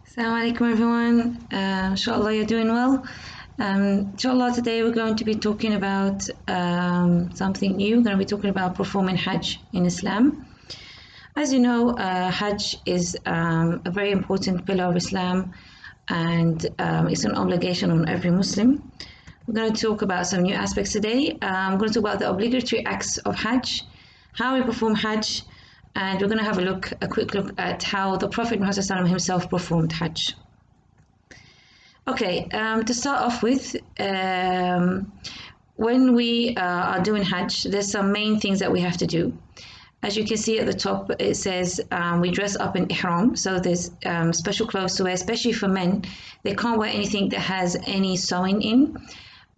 Assalamu alaikum everyone. Inshallah you're doing well. Inshallah today we're going to be talking about something new. We're going to be talking about performing Hajj in Islam. As you know, Hajj is a very important pillar of Islam and it's an obligation on every Muslim. We're going to talk about some new aspects today. I'm going to talk about the obligatory acts of Hajj, how we perform Hajj, and we're going to have a quick look at how the Prophet Muhammad himself performed Hajj. Okay, to start off with, when we are doing Hajj, there's some main things that we have to do. As you can see at the top, it says we dress up in ihram. So there's special clothes to wear, especially for men. They can't wear anything that has any sewing in.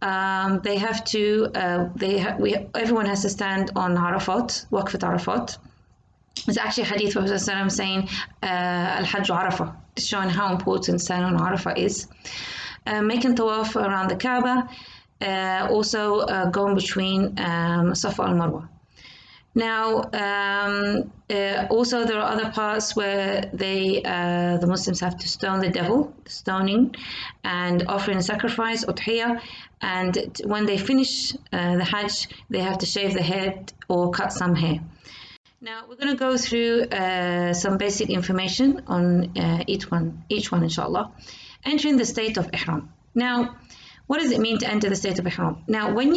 They have to. Everyone has to stand on Arafat, Waqfat Arafat. There's actually a hadith of Prophet saying Al-Hajj Arafah, showing how important standing on Arafah is. Making tawaf around the Kaaba, also going between Safa and Marwa. Now, also there are other parts where the Muslims have to stone the devil, stoning, and offering a sacrifice, udhiyah. And when they finish the Hajj, they have to shave the head or cut some hair. Now we're going to go through some basic information on each one, inshallah. Entering the state of ihram. Now, what does it mean to enter the state of ihram? Now, when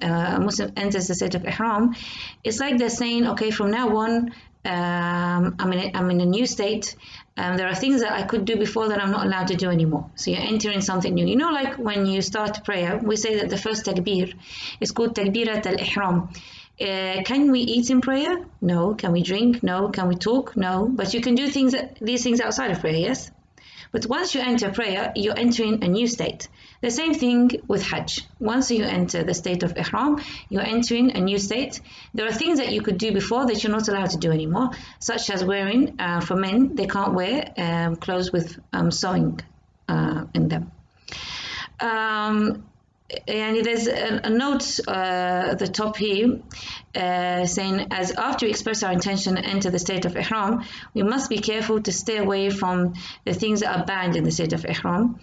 a Muslim enters the state of ihram, it's like they're saying, okay, from now on, I'm in a new state. There are things that I could do before that I'm not allowed to do anymore. So you're entering something new. You know, like when you start prayer, we say that the first takbir is called takbirat al-ihram. Can we eat in prayer? No. Can we drink? No. Can we talk? No. But you can do these things outside of prayer, yes? But once you enter prayer, you're entering a new state. The same thing with Hajj. Once you enter the state of ihram, you're entering a new state. There are things that you could do before that you're not allowed to do anymore, such as wearing, for men, they can't wear clothes with sewing in them. And there's a note at the top here saying, as after we express our intention to enter the state of ihram, we must be careful to stay away from the things that are banned in the state of ihram.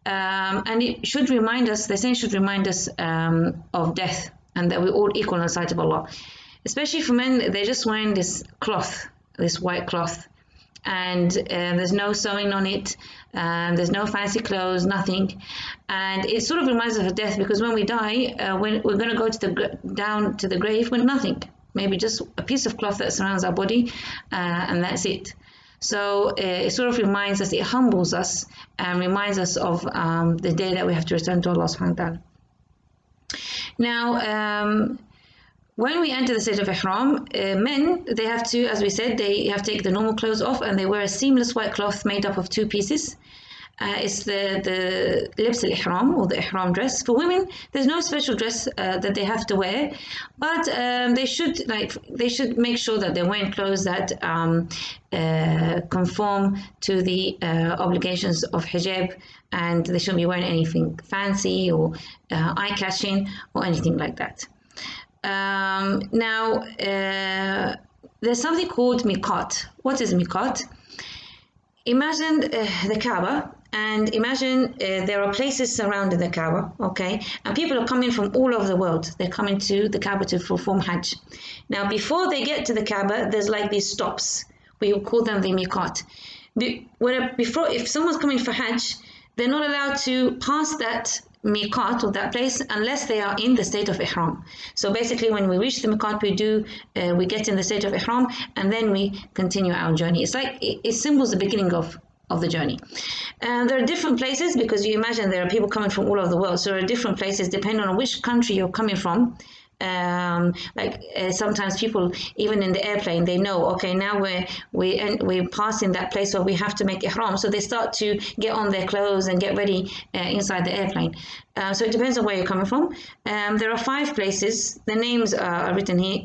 And it should remind us, the saying should remind us of death and that we're all equal in the sight of Allah. Especially for men, they're just wearing this cloth, this white cloth. And there's no sewing on it, there's no fancy clothes, nothing. And it sort of reminds us of death, because when we die, when we're going to go down to the grave with nothing, maybe just a piece of cloth that surrounds our body, and that's it. So it sort of reminds us, it humbles us, and reminds us of the day that we have to return to Allah subhanahu wa ta'ala. Now, when we enter the state of ihram, men, they have to, as we said, they have to take the normal clothes off, and they wear a seamless white cloth made up of two pieces. It's the libs al-ihram, or the ihram dress. For women, there's no special dress that they have to wear, but they should make sure that they're wearing clothes that conform to the obligations of hijab, and they shouldn't be wearing anything fancy or eye-catching or anything like that. Now, there's something called miqat. What is miqat? Imagine the Kaaba, and imagine there are places surrounding the Kaaba, okay? And people are coming from all over the world. They're coming to the Kaaba to perform Hajj. Now, before they get to the Kaaba, there's like these stops. We call them the miqat. If someone's coming for Hajj, they're not allowed to pass that miqat, or that place, unless they are in the state of ihram. So basically, when we reach the miqat, we get in the state of ihram, and then we continue our journey. It's like it symbols the beginning of the journey. And there are different places, because you imagine there are people coming from all over the world. So there are different places depending on which country you're coming from. Sometimes people, even in the airplane, they know, okay, now we're passing that place where we have to make ihram, so they start to get on their clothes and get ready inside the airplane. So it depends on where you're coming from. There are 5 places. The names are written here.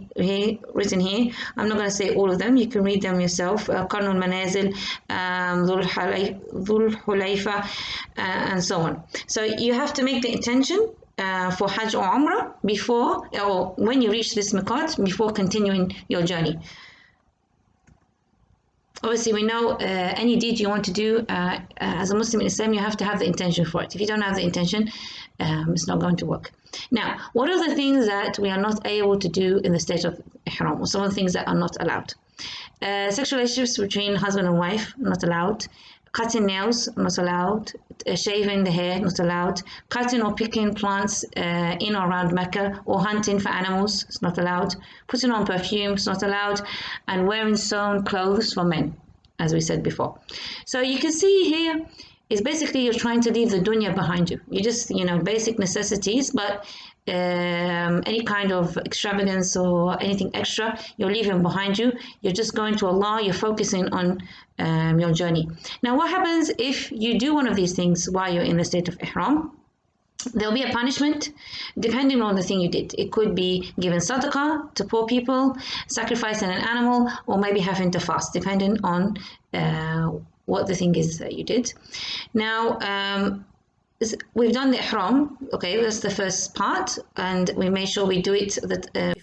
I'm not going to say all of them. You can read them yourself. Qarn al-Manazil, Dhul Hulayfa, and so on. So you have to make the intention for Hajj or Umrah before, or when you reach this miqat, before continuing your journey. Obviously, we know any deed you want to do as a Muslim in Islam, you have to have the intention for it. If you don't have the intention, it's not going to work. Now, what are the things that we are not able to do in the state of Ihram, or some of the things that are not allowed? Sexual relationships between husband and wife, not allowed. Cutting nails, not allowed. Shaving the hair, not allowed. Cutting or picking plants in or around Mecca, or hunting for animals, it's not allowed. Putting on perfume, it's not allowed. And wearing sewn clothes for men, as we said before. So you can see here is basically you're trying to leave the dunya behind you. You just, basic necessities, but any kind of extravagance or anything extra, you're leaving behind you. You're just going to Allah, you're focusing on your journey. Now, what happens if you do one of these things while you're in the state of Ihram? There'll be a punishment depending on the thing you did. It could be giving sadaqah to poor people, sacrificing an animal, or maybe having to fast, depending on what the thing is that you did. Now, we've done the ihram. Okay, that's the first part, and we made sure we do it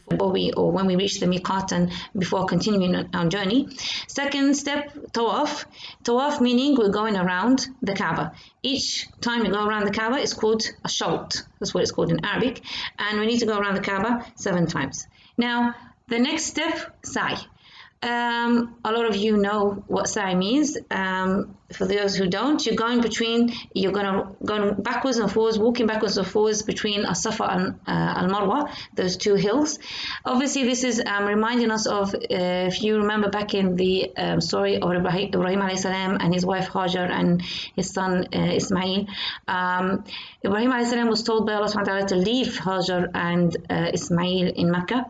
before when we reach the miqat and before continuing our journey. Second step, tawaf. Tawaf meaning we're going around the Kaaba. Each time you go around the Kaaba, it's called a shawt. That's what it's called in Arabic, and we need to go around the Kaaba 7 times. Now, the next step, sa'i. A lot of you know what sa'i means. For those who don't, you're going backwards and forwards, walking backwards and forwards between As-Safa and Al-Marwa, those 2 hills. Obviously, this is reminding us of, if you remember back in the story of Ibrahim alayhi salam and his wife Hajar and his son Ismail. Ibrahim alayhi salam was told by Allah subhanahu wa ta'ala to leave Hajar and Ismail in Mecca,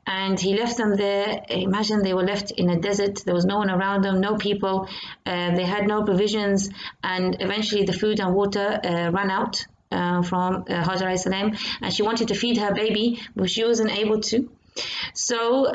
and he left them there. Imagine they were left in a desert. There was no one around them, no people. They had no provisions, and eventually the food and water ran out from Hajar alayhi salam, and she wanted to feed her baby, but she wasn't able to. So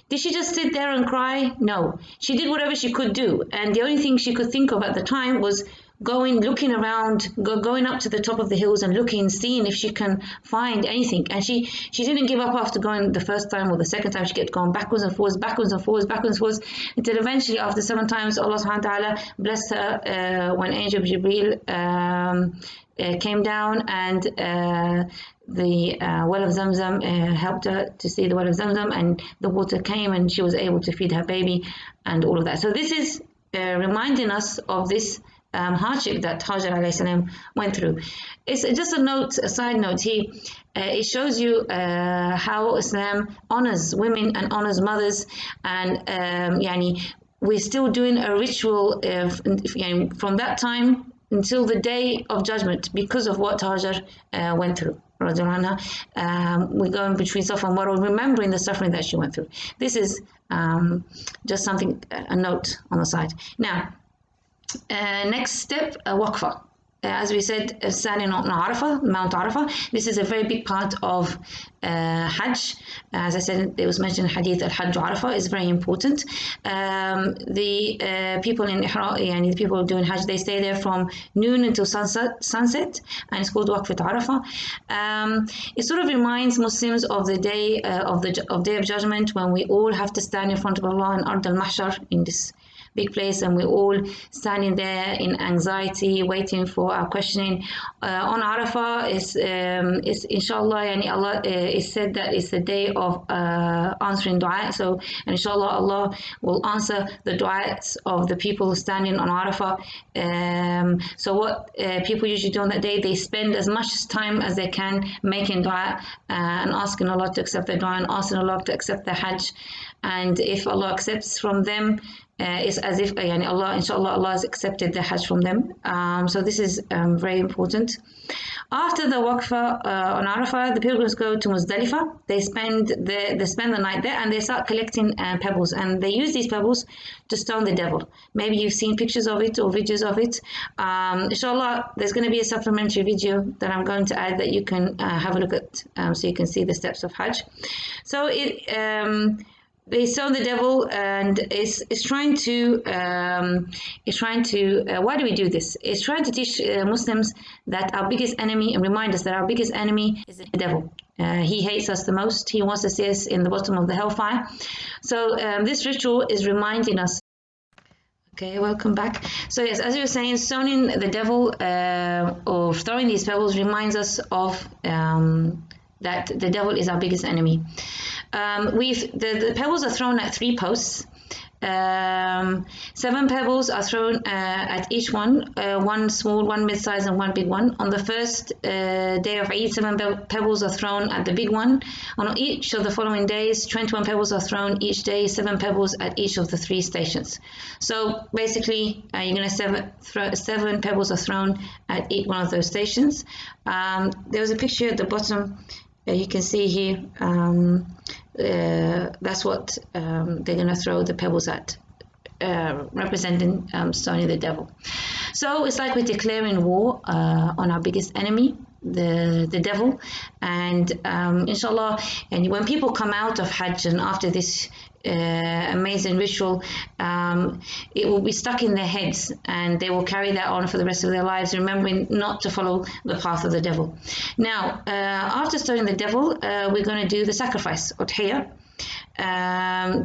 did she just sit there and cry? No, she did whatever she could do, and the only thing she could think of at the time was looking around, going up to the top of the hills and looking, seeing if she can find anything. And she didn't give up after going the first time or the second time. She kept going backwards and forwards, backwards and forwards, backwards and forwards, until eventually after 7 times Allah subhanahu wa ta'ala blessed her when Angel Jibreel came down, and the well of Zamzam helped her to see the well of Zamzam, and the water came and she was able to feed her baby and all of that. So this is reminding us of this hardship that Hajar alayhi salam went through. It's just a side note here. It shows you how Islam honors women and honors mothers, and we're still doing a ritual from that time until the day of judgment because of what Hajar went through. We're going between Safa and Marwa, remembering the suffering that she went through. This is just something, a note on the side. Now, next step, waqfa. As we said, standing on Arafah, Mount Arafah. This is a very big part of Hajj. As I said, it was mentioned in Hadith, Al-Hajj Arafah is very important. The people in Ihram, the people doing Hajj, they stay there from noon until sunset, and it's called Waqfat Arafah. It sort of reminds Muslims of the day of Day of Judgment, when we all have to stand in front of Allah in Ard al-Mahshar, in this big place, and we're all standing there in anxiety, waiting for our questioning. On Arafah is inshallah, and Allah is said that it's the day of answering dua. So, and inshallah, Allah will answer the du'as of the people standing on Arafah. So what people usually do on that day, they spend as much time as they can making dua and asking Allah to accept their dua and asking Allah to accept their Hajj. And if Allah accepts from them, it's as if Allah, inshallah, Allah has accepted the Hajj from them. So this is very important. After the Waqfa on Arafah, the pilgrims go to Muzdalifah. They spend the night there, and they start collecting pebbles, and they use these pebbles to stone the devil. Maybe you've seen pictures of it or videos of it. Inshallah, there's going to be a supplementary video that I'm going to add that you can have a look at, so you can see the steps of Hajj. So they stone the devil, and it's trying to why do we do this? It's trying to teach Muslims that our biggest enemy, and remind us that our biggest enemy is the devil. He hates us the most. He wants to see us in the bottom of the hellfire. So this ritual is reminding us Okay, welcome back. So yes, as you were saying, stoning the devil or throwing these pebbles reminds us of that the devil is our biggest enemy. The pebbles are thrown at 3 posts. 7 pebbles are thrown at each one, 1 small, 1 mid-size, and 1 big one. On the first day of Eid, 7 pebbles are thrown at the big one. On each of the following days, 21 pebbles are thrown each day, 7 pebbles at each of the 3 stations. So basically, you're going to 7 pebbles are thrown at each one of those stations. There was a picture at the bottom. You can see here. That's what they're going to throw the pebbles at, representing stoning the devil. So it's like we're declaring war on our biggest enemy, the devil. And inshallah, and when people come out of Hajj and after this amazing ritual, it will be stuck in their heads and they will carry that on for the rest of their lives, remembering not to follow the path of the devil. Now, after stoning the devil, we're going to do the sacrifice, udhiyah.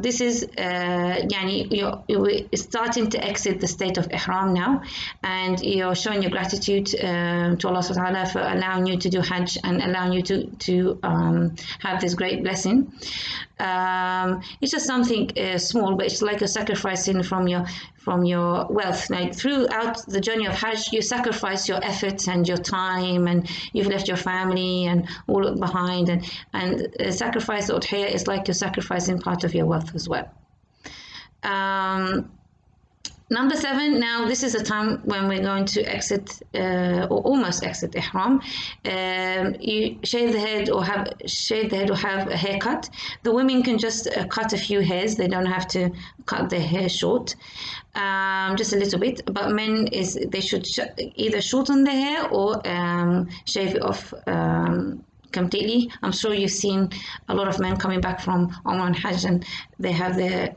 This is you're starting to exit the state of ihram now, and you're showing your gratitude to Allah subhanahu wa ta'ala for allowing you to do Hajj and allowing you to have this great blessing. It's just something small, but it's like a sacrificing from your wealth. Like throughout the journey of Hajj, you sacrifice your efforts and your time, and you've left your family and all behind. And sacrifice the udhiyah is like you're sacrificing part of your wealth as well. Number 7, now this is a time when we're going to exit or almost exit ihram. You shave the head or have a haircut. The women can just cut a few hairs. They don't have to cut their hair short, just a little bit. But men they should either shorten their hair or shave it off completely. I'm sure you've seen a lot of men coming back from Umrah and Hajj and they have their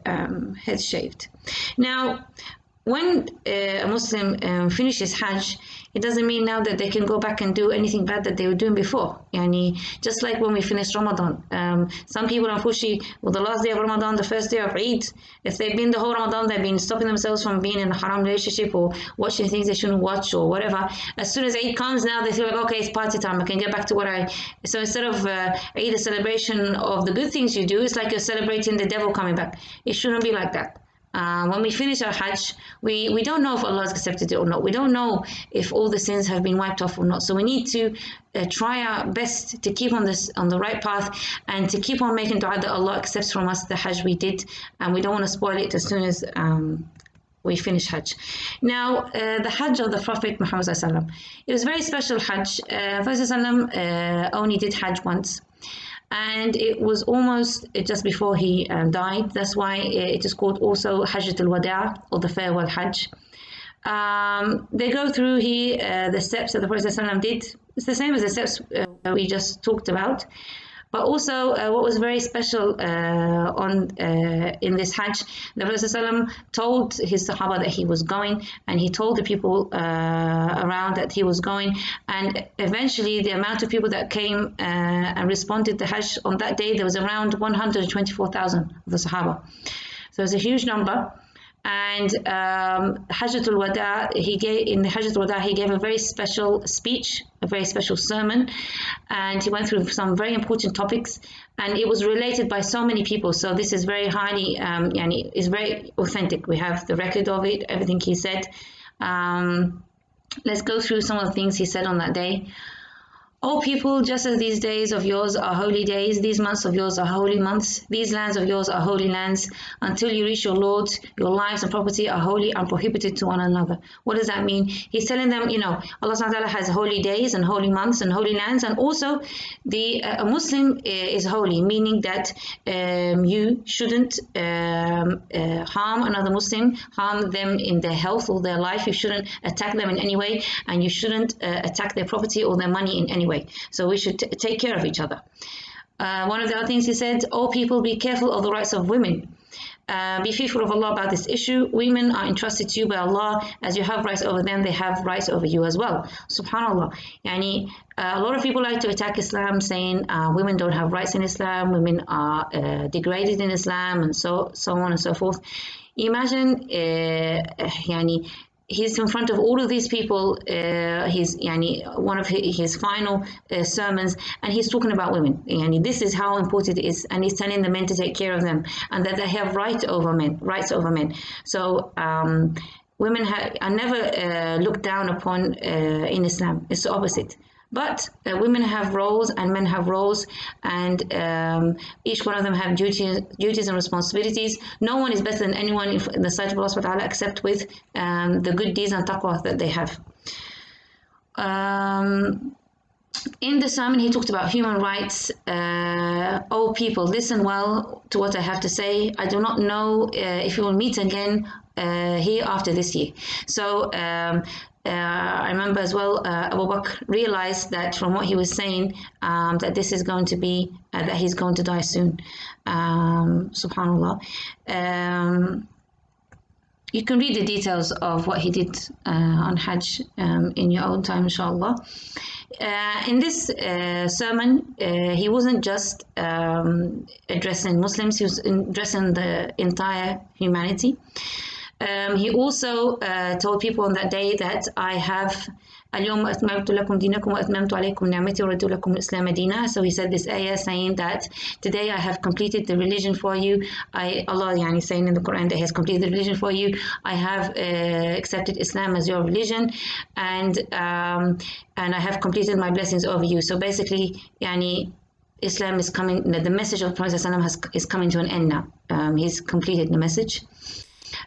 heads shaved. Now, when a Muslim finishes Hajj, it doesn't mean now that they can go back and do anything bad that they were doing before. Just like when we finished Ramadan. Some people, unfortunately, well, the last day of Ramadan, the first day of Eid, if they've been the whole Ramadan, they've been stopping themselves from being in a haram relationship or watching things they shouldn't watch or whatever. As soon as Eid comes, now they feel like, okay, it's party time. I can get back to what So instead of Eid, a celebration of the good things you do, it's like you're celebrating the devil coming back. It shouldn't be like that. When we finish our Hajj, we don't know if Allah has accepted it or not. We don't know if all the sins have been wiped off or not. So we need to try our best to keep on the right path and to keep on making dua that Allah accepts from us the Hajj we did, and we don't want to spoil it as soon as we finish Hajj. Now, the Hajj of the Prophet Muhammad ﷺ. It was a very special Hajj. Prophet ﷺ only did Hajj once. And it was almost just before he died. That's why it is called also Hajjat al-Wada' or the farewell Hajj. They go through here the steps that the Prophet ﷺ did. It's the same as the steps we just talked about. But also, what was very special in this Hajj, the Prophet ﷺ told his Sahaba that he was going, and he told the people around that he was going. And eventually, the amount of people that came and responded to Hajj on that day, there was around 124,000 of the Sahaba. So it's a huge number. And Hajjatul Wada, in the Hajjatul Wada, he gave a very special speech, a very special sermon, and he went through some very important topics, and it was related by so many people. So this is very highly, it's very authentic. We have the record of it, everything he said. Let's go through some of the things he said on that day. O people, just as these days of yours are holy days, these months of yours are holy months, these lands of yours are holy lands, until you reach your Lord, your lives and property are holy and prohibited to one another. What does that mean? He's telling them, Allah subhanahu wa ta'ala has holy days and holy months and holy lands, and also a Muslim is holy, meaning that you shouldn't harm another Muslim, harm them in their health or their life. You shouldn't attack them in any way, and you shouldn't attack their property or their money in any way. So we should take care of each other. One of the other things he said, "O people, be careful of the rights of women. Be fearful of Allah about this issue. Women are entrusted to you by Allah. As you have rights over them, they have rights over you as well." Subhanallah. A lot of people like to attack Islam, saying women don't have rights in Islam, women are degraded in Islam, and so on and so forth. imagine يعني he's in front of all of these people, he's يعني one of his final sermons, and he's talking about women. Yani this is how important it is, and he's telling the men to take care of them, and that they have rights over men. So women are never looked down upon in Islam. It's the opposite. But women have roles and men have roles, and each one of them have duties and responsibilities. No one is better than anyone in the sight of Allah subhanahu wa ta'ala, except with the good deeds and taqwa that they have. In the sermon, he talked about human rights. Oh, people, listen well to what I have to say. I do not know if we will meet again here after this year. So I remember as well, Abu Bakr realized that from what he was saying, that this is going to be, that he's going to die soon. Subhanallah. You can read the details of what he did on Hajj in your own time, inshallah. In this sermon, he wasn't just addressing Muslims, he was addressing the entire humanity. He also told people on that day that I have اليوم أتممت لكم دينكم وأتممت عليكم نعمتي ورضيت لكم الإسلام دينا. So he said this ayah saying that today I have completed the religion for you. Allah يعني saying in the Quran that he has completed the religion for you. I have accepted Islam as your religion, and I have completed my blessings over you. So basically يعني Islam is coming, the message of the Prophet ﷺ is coming to an end now. He's completed the message.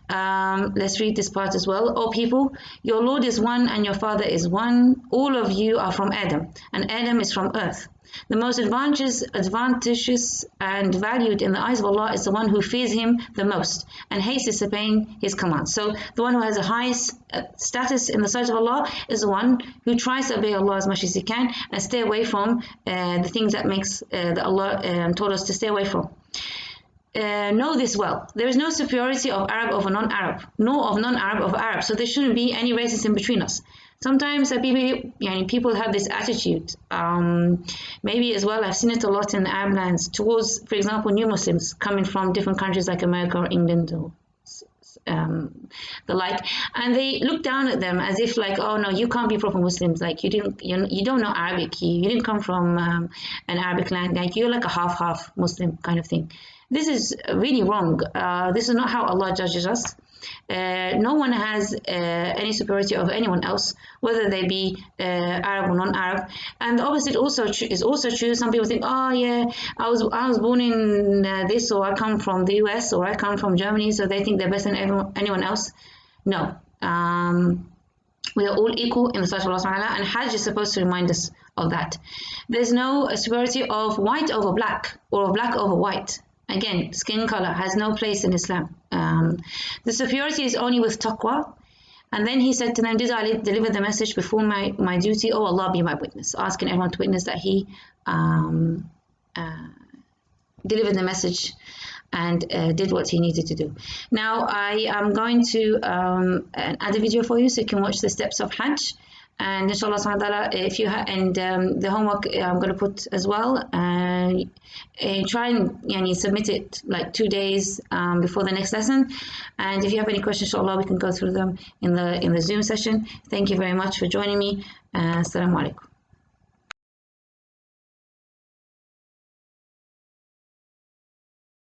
Let's read this part as well. O people, your Lord is one and your Father is one. All of you are from Adam, and Adam is from earth. The most advantageous and valued in the eyes of Allah is the one who fears Him the most and hates disobeying His commands. So the one who has the highest status in the sight of Allah is the one who tries to obey Allah as much as he can and stay away from the things that that Allah told us to stay away from. Know this well. There is no superiority of Arab over non-Arab, nor of non-Arab over Arab. So there shouldn't be any racism between us. Sometimes people have this attitude. Maybe as well, I've seen it a lot in the Arab lands towards, for example, new Muslims coming from different countries like America or England or the like, and they look down at them as if like, oh no, you can't be proper Muslims, like you don't know Arabic, you didn't come from an Arabic land, like you're like a half Muslim kind of thing. This is really wrong. This is not how Allah judges us. No one has any superiority over anyone else, whether they be Arab or non-Arab. And obviously, it is also true. Some people think, oh yeah, I was born in this, or I come from the US, or I come from Germany, so they think they're better than anyone else. No, we are all equal in the sight of Allah subhanahu wa ta'ala, and Hajj is supposed to remind us of that. There's no superiority of white over black, or of black over white. Again, skin color has no place in Islam. The superiority is only with taqwa. And then he said to them, did I deliver the message before my duty? Oh, Allah be my witness. Asking everyone to witness that he delivered the message and did what he needed to do. Now, I am going to add a video for you so you can watch the steps of Hajj. And inshallah subhanahu wa ta'ala, if you the homework I'm going to put as well, try and submit it like 2 days before the next lesson. And if you have any questions, inshallah, we can go through them in the Zoom session. Thank you very much for joining me. Assalamu alaikum.